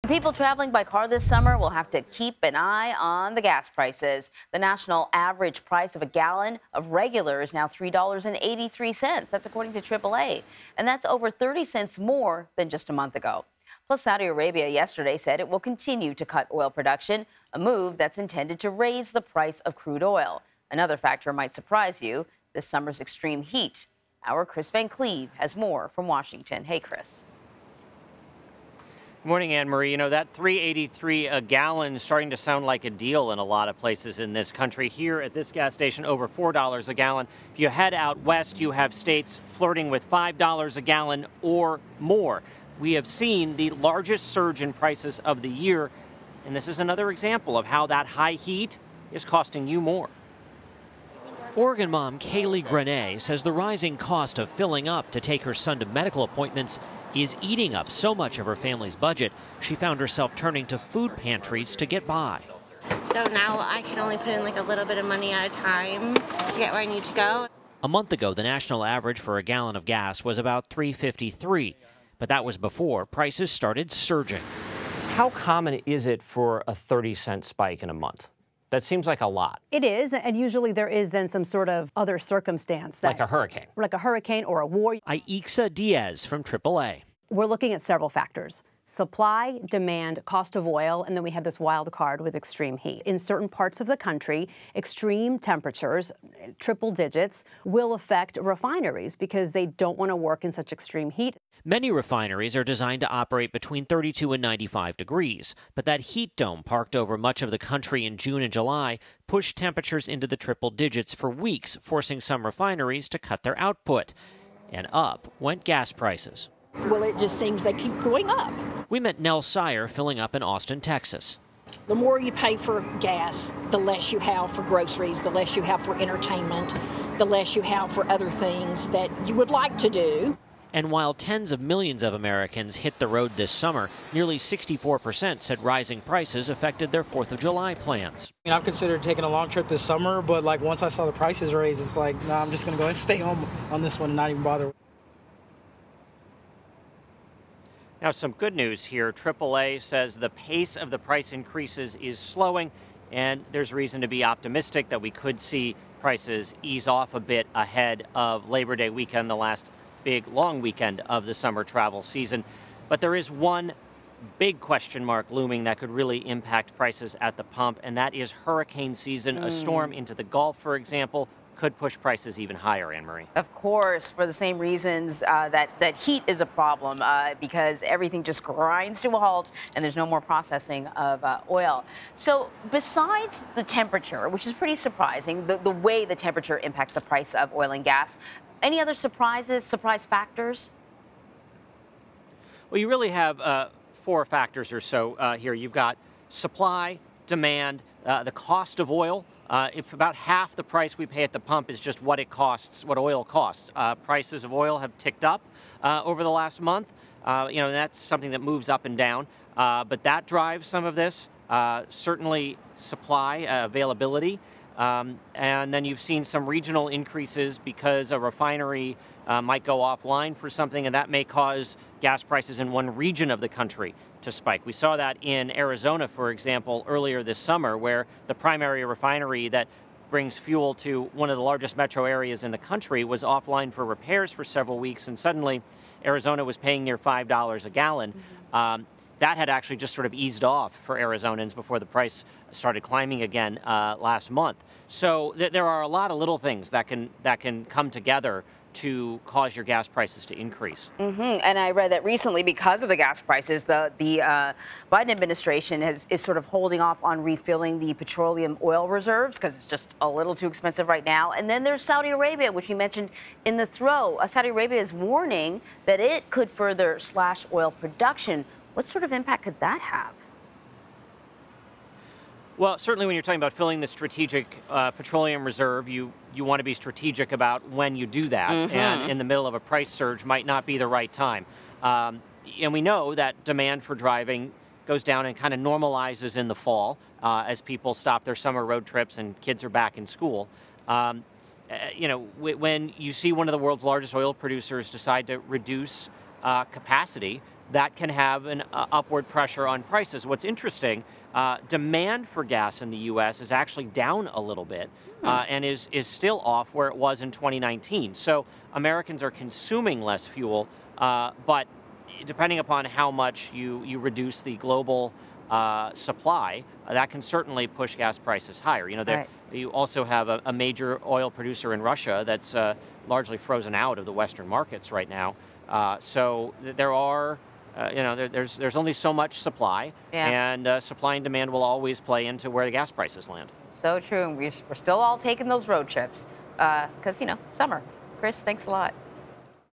People traveling by car this summer will have to keep an eye on the gas prices. The national average price of a gallon of regular is now $3.83. That's according to AAA. And that's over 30 cents more than just a month ago. Plus, Saudi Arabia yesterday said it will continue to cut oil production, a move that's intended to raise the price of crude oil. Another factor might surprise you, this summer's extreme heat. Our Kris Van Cleave has more from Washington. Hey, Kris. Good morning, Anne Marie. You know, that $3.83 a gallon is starting to sound like a deal in a lot of places in this country. Here at this gas station, over $4 a gallon. If you head out west, you have states flirting with $5 a gallon or more. We have seen the largest surge in prices of the year, and this is another example of how that high heat is costing you more. Oregon mom Kaylee Grenay says the rising cost of filling up to take her son to medical appointments is eating up so much of her family's budget, she found herself turning to food pantries to get by. So now I can only put in like a little bit of money at a time to get where I need to go. A month ago, the national average for a gallon of gas was about $3.53, but that was before prices started surging. How common is it for a 30-cent spike in a month? That seems like a lot. It is, and usually there is then some sort of other circumstance. Like a hurricane. Like a hurricane or a war. Aixa Diaz from AAA. We're looking at several factors: supply, demand, cost of oil, and then we have this wild card with extreme heat. In certain parts of the country, extreme temperatures, triple digits, will affect refineries because they don't want to work in such extreme heat. Many refineries are designed to operate between 32 and 95 degrees, but that heat dome parked over much of the country in June and July pushed temperatures into the triple digits for weeks, forcing some refineries to cut their output. And up went gas prices. Well, it just seems they keep going up. We met Nell Sire filling up in Austin, Texas. The more you pay for gas, the less you have for groceries, the less you have for entertainment, the less you have for other things that you would like to do. And while tens of millions of Americans hit the road this summer, nearly 64% said rising prices affected their 4th of July plans. I've considered taking a long trip this summer, but once I saw the prices raise, it's like, no, I'm just going to go ahead and stay home on this one and not even bother. Now, some good news here. AAA says the pace of the price increases is slowing, and there's reason to be optimistic that we could see prices ease off a bit ahead of Labor Day weekend, the last big long weekend of the summer travel season. But there is one big question mark looming that could really impact prices at the pump, and that is hurricane season. A storm into the Gulf, for example, could push prices even higher, Anne Marie. Of course, for the same reasons that heat is a problem, because everything just grinds to a halt and there's no more processing of oil. So besides the temperature, which is pretty surprising, the way the temperature impacts the price of oil and gas, any other surprise factors? Well, you really have 4 factors or so here. You've got supply, demand, the cost of oil. If about half the price we pay at the pump is just what it costs, what oil costs. Prices of oil have ticked up over the last month. That's something that moves up and down. But that drives some of this. Certainly supply, availability. And then you've seen some regional increases because a refinery might go offline for something, and that may cause gas prices in one region of the country to spike. We saw that in Arizona, for example, earlier this summer, where the primary refinery that brings fuel to one of the largest metro areas in the country was offline for repairs for several weeks, and suddenly Arizona was paying near $5 a gallon. That had actually just sort of eased off for Arizonans before the price started climbing again last month. So there are a lot of little things that can come together to cause your gas prices to increase. And I read that recently, because of the gas prices, the Biden administration is sort of holding off on refilling the petroleum oil reserves because it's just a little too expensive right now. And then there's Saudi Arabia, which you mentioned in the throw. Saudi Arabia is warning that it could further slash oil production. What sort of impact could that have? Well, certainly when you're talking about filling the strategic petroleum reserve, you want to be strategic about when you do that. And in the middle of a price surge might not be the right time. And we know that demand for driving goes down and kind of normalizes in the fall as people stop their summer road trips and kids are back in school. When you see one of the world's largest oil producers decide to reduce capacity, that can have an upward pressure on prices. What's interesting, demand for gas in the U.S. is actually down a little bit and is still off where it was in 2019. So Americans are consuming less fuel, but depending upon how much you reduce the global supply, that can certainly push gas prices higher. You also have a major oil producer in Russia that's largely frozen out of the Western markets right now. So there are, there's only so much supply, and supply and demand will always play into where the gas prices land. So true. And we're still all taking those road trips because, summer. Kris, thanks a lot.